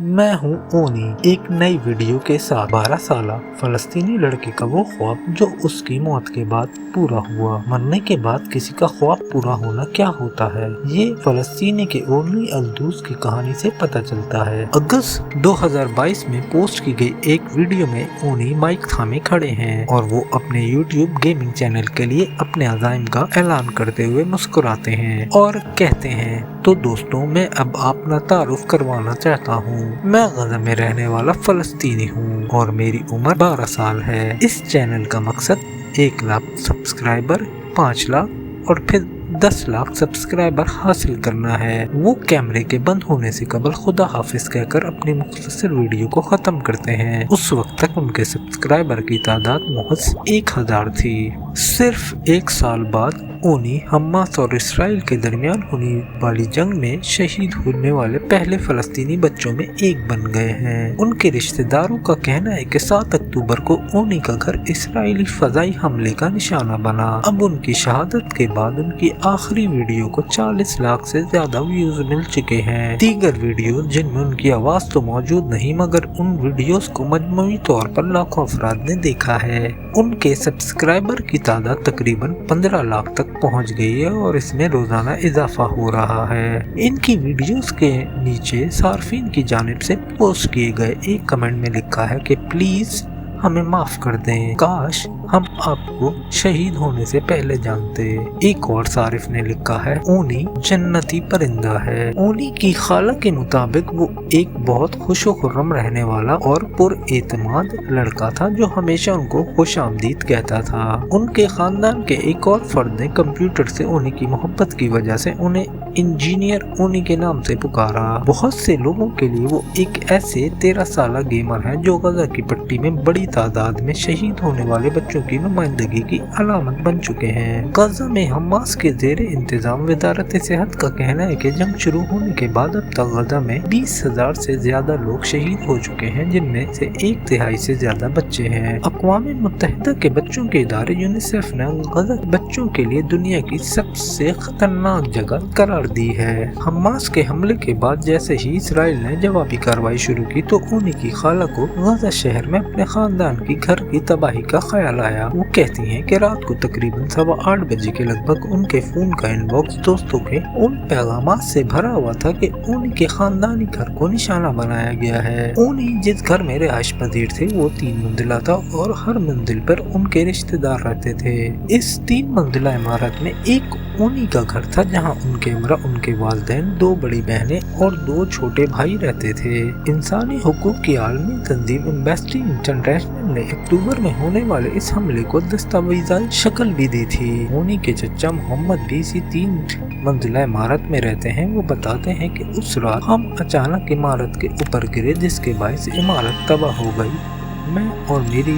मैं हूँ ओनी, एक नई वीडियो के साथ। 12 साल फलस्तीनी लड़के का वो ख्वाब जो उसकी मौत के बाद पूरा हुआ। मरने के बाद किसी का ख्वाब पूरा होना क्या होता है, ये फलस्तीनी के ओनी अल-दूस की कहानी से पता चलता है। अगस्त 2022 में पोस्ट की गई एक वीडियो में ओनी माइक थामे खड़े हैं और वो अपने यूट्यूब गेमिंग चैनल के लिए अपने अज़ाइम का ऐलान करते हुए मुस्कुराते हैं और कहते हैं, तो दोस्तों मैं अब अपना तारुफ करवाना चाहता हूँ। मैं गजा में रहने वाला फलस्तीनी हूँ और मेरी उम्र 12 साल है। इस चैनल का मकसद 1 लाख सब्सक्राइबर, 5 लाख और फिर 10 लाख सब्सक्राइबर हासिल करना है। वो कैमरे के बंद होने से कबल खुदा हाफिज कहकर अपनी मुख्तसर वीडियो को खत्म करते हैं। उस वक्त तक उनके सब्सक्राइबर की तादाद महज 1000 थी। सिर्फ 1 साल बाद ओनी हमास और इसराइल के दरमियान होने वाली जंग में शहीद होने वाले पहले फलस्तीनी बच्चों में एक बन गए हैं। उनके रिश्तेदारों का कहना है कि 7 अक्टूबर को ओनी का घर इसराइली फजाई हमले का निशाना बना। अब उनकी शहादत के बाद उनकी आखिरी वीडियो को 40 लाख से ज्यादा व्यूज मिल चुके हैं। दीगर वीडियो जिनमें उनकी आवाज तो मौजूद नहीं, मगर उन वीडियोस को मजमूई तौर पर लाखों अफराद ने देखा है। उनके सब्सक्राइबर की तादाद तकरीबन 15 लाख तक पहुंच गई है और इसमें रोजाना इजाफा हो रहा है। इनकी वीडियोस के नीचे सार्फिन की जानिब से पोस्ट किए गए एक कमेंट में लिखा है कि प्लीज हमें माफ कर दें, काश हम आपको शहीद होने से पहले जानते। एक और सारिफ ने लिखा है, ओनी जन्नती परिंदा है। ओनी की खाला के मुताबिक वो एक बहुत खुशो खुर्रम रहने वाला और पुरएतमाद लड़का था जो हमेशा उनको खुशामदीद कहता था। उनके खानदान के एक और फर्द ने कंप्यूटर से ओनी की मोहब्बत की वजह से उन्हें इंजीनियर ओनी के नाम से पुकारा। बहुत से लोगों के लिए वो एक ऐसे 13 साल गेमर है जो गजा की पट्टी में बड़ी तादाद में शहीद होने वाले बच्चों की नुमाइंदगी की अलामत बन चुके हैं। गजा में हमास के ज़ेरे इंतजाम वजारत सेहत का कहना है कि जंग शुरू होने के बाद अब तक गजा में 20,000 से ज्यादा लोग शहीद हो चुके हैं, जिनमें से 1/3 से ज्यादा बच्चे हैं। अक़वाम मुत्तहिदा के बच्चों के इदारे यूनिसेफ ने गजा के बच्चों के लिए दुनिया की सबसे खतरनाक जगह करार दी है। हमास के हमले के बाद जैसे ही इसराइल ने जवाबी कार्रवाई शुरू की तो ओनी की खाला को गजा शहर में अपने खानदान की घर की तबाही का ख्याल आया। वो कहती हैं कि रात को तकरीबन 8:15 बजे के लगभग उनके फोन का इनबॉक्स दोस्तों के उन पैगामात से भरा हुआ था कि ओनी के खानदानी घर को निशाना बनाया गया है। ओनी जिस घर में रिहाइश पजीर थे वो 3 मंजिला था और हर मंजिल पर उनके रिश्तेदार रहते थे। इस 3 मंजिला इमारत में एक ओनी का घर था जहाँ उनके उनके वालिदैन, 2 बड़ी बहनें और 2 छोटे भाई रहते थे। इंसानी हुकूक की आलमी तंजीम एम्नेस्टी इंटरनेशनल ने अक्टूबर में होने वाले इस हमले को दस्तावेज़ाई शक्ल भी दी थी। ओनी के चचा मोहम्मद भी इसी 3 मंजिला इमारत में रहते हैं। वो बताते हैं कि उस रात हम अचानक इमारत के ऊपर गिरे जिसके बायस इमारत तबाह हो गई। मैं और मेरी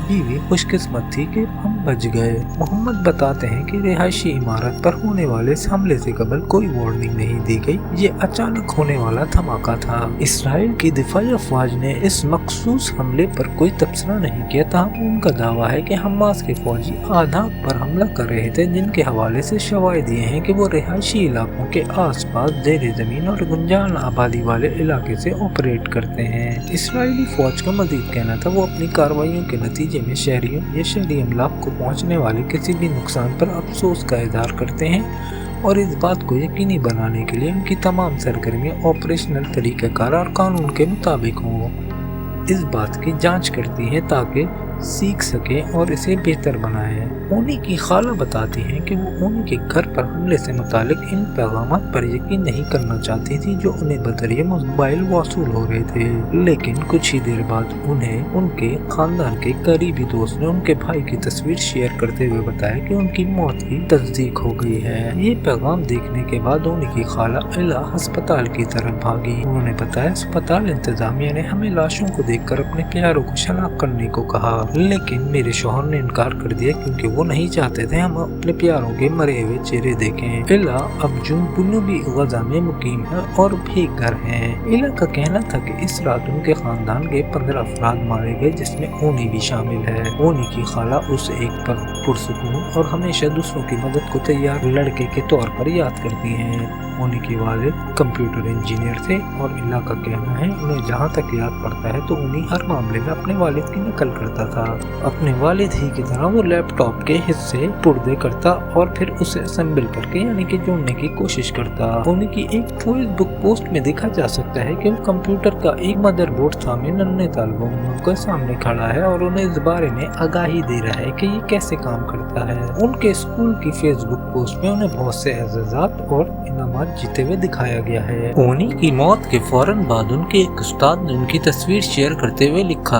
बीवी खुशकिस्मत थी कि हम बच गए। मोहम्मद बताते हैं कि रिहायशी इमारत पर होने वाले इस हमले से कबल कोई वार्निंग नहीं दी गई, ये अचानक होने वाला धमाका था। इसराइल की दिफाई अफवाज ने इस मखसूस हमले पर कोई तबसरा नहीं किया, ताहम उनका दावा है कि हमास के फौजी आधार पर हमला कर रहे थे, जिनके हवाले से शवाहिद दिए हैं कि वो रिहायशी इलाकों के आस पास ज़ेरे ज़मीन और गुंजान आबादी वाले इलाके से ऑपरेट करते हैं। इसराइली फौज का मजीद कहना था वो अपनी कार्रवाइयों के नतीजे में शहरियों या शहरी अमलाक को पहुंचने वाले किसी भी नुकसान पर अफसोस का इज़हार करते हैं और इस बात को यकीनी बनाने के लिए उनकी तमाम सरगर्मियां ऑपरेशनल तरीक़ाकार और कानून के मुताबिक हों, इस बात की जांच करती हैं ताकि सीख सके और इसे बेहतर बनाए। ओनी की खाला बताती हैं कि वो ओनी के घर पर हमले से मुतालिक इन पैगामात पर यकीन नहीं करना चाहती थी जो उन्हें बदरिए मोबाइल वसूल हो रहे थे, लेकिन कुछ ही देर बाद उन्हें उनके खानदान के करीबी दोस्त ने उनके भाई की तस्वीर शेयर करते हुए बताया कि उनकी मौत की तस्दीक हो गई है। ये पैगाम देखने के बाद ओनी की खाला इला अस्पताल की तरफ भागी। उन्होंने बताया अस्पताल इंतजामिया ने हमें लाशों को देखकर अपने प्यारों को शनाख्त करने को कहा, लेकिन मेरे शौहर ने इनकार कर दिया क्योंकि वो नहीं चाहते थे हम अपने प्यारों के मरे हुए चेहरे देखें। इला अब जुनूबी गजा में मुकीम है और बेघर हैं। इला का कहना था कि इस रात उनके खानदान के 15 अफराद मारे गए, जिसमें ओनी भी शामिल है। ओनी की खाला उसे एक पुरसुकून और हमेशा दूसरों की मदद को तैयार लड़के के तौर पर याद करती हैं। ओनी के वालिद कंप्यूटर इंजीनियर थे और इला का कहना है उन्हें जहाँ तक याद पड़ता है तो ओनी हर मामले में अपने वालिद की नकल करता था। अपने वालिद ही की तरह वो लैपटॉप के हिस्से पुर्दे करता और फिर उसे असेंबल करके यानी कि जोड़ने की कोशिश करता। ओनी की एक फेसबुक पोस्ट में देखा जा सकता है कि वो कंप्यूटर का एक मदरबोर्ड सामने नन्हे तालिबों के सामने खड़ा है और उन्हें इस बारे में आगाही दे रहा है कि ये कैसे काम करता है। उनके स्कूल की फेसबुक पोस्ट में उन्हें बहुत से एजाज़ात और इनामात जीते हुए दिखाया गया है। ओनी की मौत के फौरन बाद उनके एक उस्ताद ने उनकी तस्वीर शेयर करते हुए लिखा,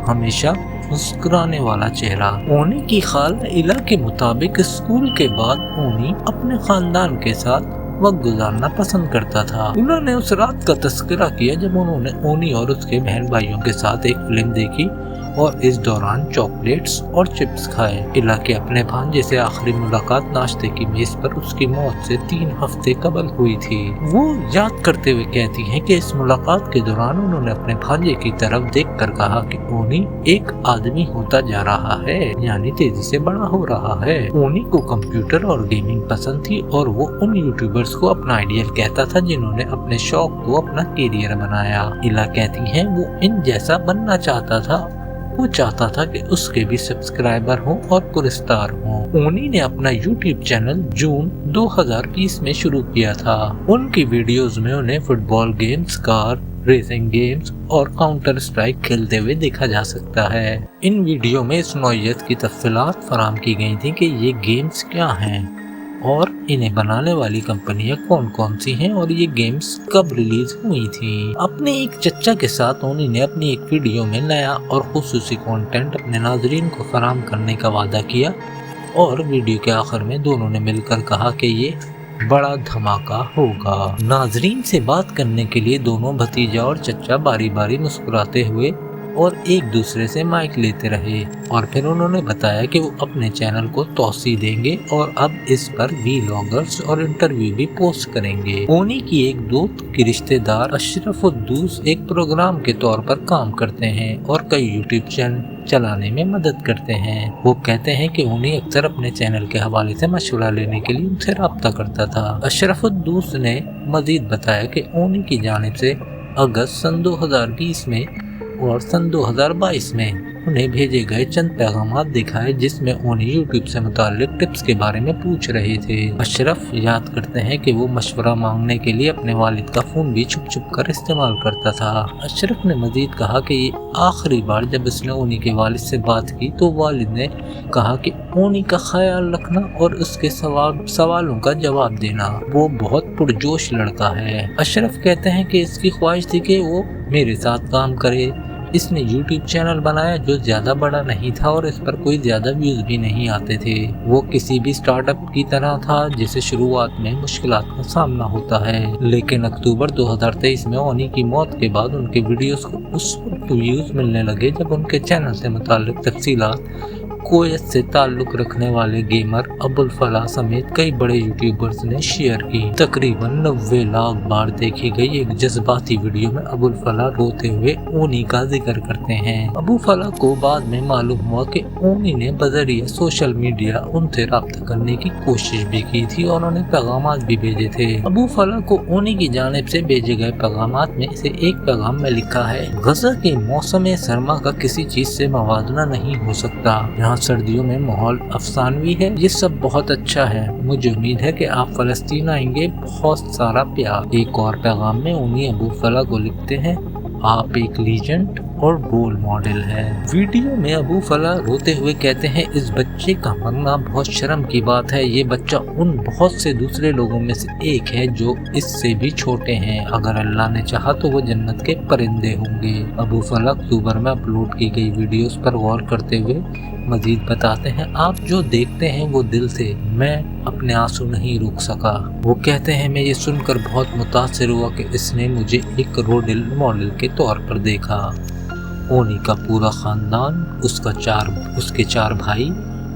हमेशा मुस्कुराने वाला चेहरा। ओनी की खाला इला के मुताबिक स्कूल के बाद ओनी अपने खानदान के साथ वक्त गुजारना पसंद करता था। उन्होंने उस रात का तस्करा किया जब उन्होंने ओनी और उसके बहन भाइयों के साथ एक फिल्म देखी और इस दौरान चॉकलेट्स और चिप्स खाए। इला के अपने भांजे से आखिरी मुलाकात नाश्ते की मेज पर उसकी मौत से 3 हफ्ते कबल हुई थी। वो याद करते हुए कहती हैं कि इस मुलाकात के दौरान उन्होंने अपने भांजे की तरफ देखकर कहा कि ओनी एक आदमी होता जा रहा है, यानी तेजी से बड़ा हो रहा है। ओनी को कंप्यूटर और गेमिंग पसंद थी और वो उन यूट्यूबर्स को अपना आइडियल कहता था जिन्होंने अपने शौक को अपना कैरियर बनाया। इला कहती हैं वो इन जैसा बनना चाहता था। वो चाहता था कि उसके भी सब्सक्राइबर हों और पुरस्कार हों। ओनी ने अपना यूट्यूब चैनल जून 2020 में शुरू किया था। उनकी वीडियोस में उन्हें football games, car racing games और काउंटर स्ट्राइक खेलते हुए देखा जा सकता है। इन वीडियो में इस नौइयत की तफसीलात फराहम की गई थी कि ये गेम्स क्या हैं और इन्हें बनाने वाली कंपनियां कौन कौन सी हैं और ये गेम्स कब रिलीज हुई थी। अपने एक चच्चा के साथ ओनी ने अपनी एक वीडियो में नया और खुसूसी कंटेंट अपने नाजरीन को फराहम करने का वादा किया और वीडियो के आखिर में दोनों ने मिलकर कहा कि ये बड़ा धमाका होगा। नाजरीन से बात करने के लिए दोनों भतीजा और चच्चा बारी बारी मुस्कुराते हुए और एक दूसरे से माइक लेते रहे और फिर उन्होंने बताया कि वो अपने चैनल को तौसी देंगे और अब इस पर वीलॉगर्स और इंटरव्यू भी पोस्ट करेंगे। ओनी की एक दोस्त की रिश्तेदार अशरफुद्दूस एक प्रोग्राम के तौर पर काम करते हैं और कई यूट्यूब चैनल चलाने में मदद करते हैं। वो कहते हैं कि ओनी अक्सर अपने चैनल के हवाले से मशवरा लेने के लिए उनसे राब्ता करता था। अशरफुद्दूस ने मजीद बताया कि ओनी की जानिब से अगस्त सन 2020 में और सन 2022 में उन्हें भेजे गए चंद पैगामात दिखाए जिसमें ओनी यूट्यूब से मुताल्लिक टिप्स के बारे में पूछ रहे थे। अशरफ याद करते हैं कि वो मशवरा मांगने के लिए अपने वालिद का फोन भी छुप छुप कर इस्तेमाल करता था। अशरफ ने मजीद कहा कि ये आखिरी बार जब उसने ओनी के वालिद से बात की तो वालिद ने कहा कि ओनी का ख्याल रखना और उसके सवालों का जवाब देना। वो बहुत पुरजोश लड़का है। अशरफ कहते हैं कि इसकी ख्वाहिश थी कि वो मेरे साथ काम करे। इसने यूट्यूब चैनल बनाया जो ज्यादा बड़ा नहीं था और इस पर कोई ज्यादा व्यूज भी नहीं आते थे। वो किसी भी स्टार्टअप की तरह था जिसे शुरुआत में मुश्किलात का सामना होता है। लेकिन अक्टूबर 2023 में ओनी की मौत के बाद उनके वीडियोस को उस वक्त व्यूज मिलने लगे जब उनके चैनल से मुताल्लिक तफसीलात कुवैत से ताल्लुक रखने वाले गेमर अबुल फलाह समेत कई बड़े यूट्यूबर्स ने शेयर की। तकरीबन 90 लाख बार देखी गई एक जज्बाती वीडियो में अबुल फलाह रोते हुए ओनी का जिक्र करते हैं। अबू फलाह को बाद में मालूम हुआ कि ओनी ने बजरिए सोशल मीडिया उनसे राब्ता करने की कोशिश भी की थी और उन्हें पैगामात भी भेजे थे। अबू फलाह को ओनी की जानिब से भेजे गए पैगामात में से एक पैगाम में लिखा है, गजा के मौसम सरमा का किसी चीज से मवाजना नहीं हो सकता। यहाँ सर्दियों में माहौल अफसानवी है। ये सब बहुत अच्छा है। मुझे उम्मीद है कि आप फलस्तीन आएंगे। बहुत सारा प्यार। एक और पैगाम में ओनी अबू फलाह को लिखते हैं, आप एक लीजेंड और रोल मॉडल है। वीडियो में अबू फलाह रोते हुए कहते हैं, इस बच्चे का मरना बहुत शर्म की बात है। ये बच्चा उन बहुत से दूसरे लोगों में से एक है जो इससे भी छोटे हैं। अगर अल्लाह ने चाहा तो वो जन्नत के परिंदे होंगे। अबू फलाह अक्टूबर में अपलोड की गई वीडियोस पर गौर करते हुए मजीद बताते हैं, आप जो देखते हैं वो दिल से, मैं अपने आंसू नहीं रोक सका। वो कहते हैं, मैं ये सुनकर बहुत मुतासिर हुआ कि इसने मुझे एक रोल मॉडल के तौर पर देखा। ओनी का पूरा खानदान, उसके 4 भाई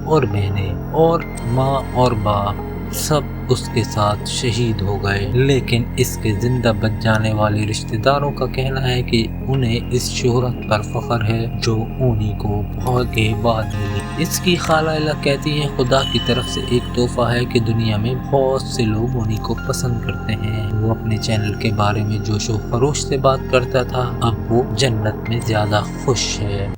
और बहनें और माँ और बाप सब اس کے ساتھ شہید ہو گئے، لیکن اس کے زندہ بچ جانے والے رشتہ داروں کا کہنا ہے کہ انہیں اس شہرت پر فخر ہے جو اونی کو بہت کے بعد ملی۔ اس کی خالہ الہ کہتی ہے خدا کی طرف سے ایک تحفہ ہے کہ دنیا میں بہت سے لوگ اونی کو پسند کرتے ہیں۔ وہ اپنے چینل کے بارے میں جوش و خروش سے بات کرتا تھا، اب وہ جنت میں زیادہ خوش ہے۔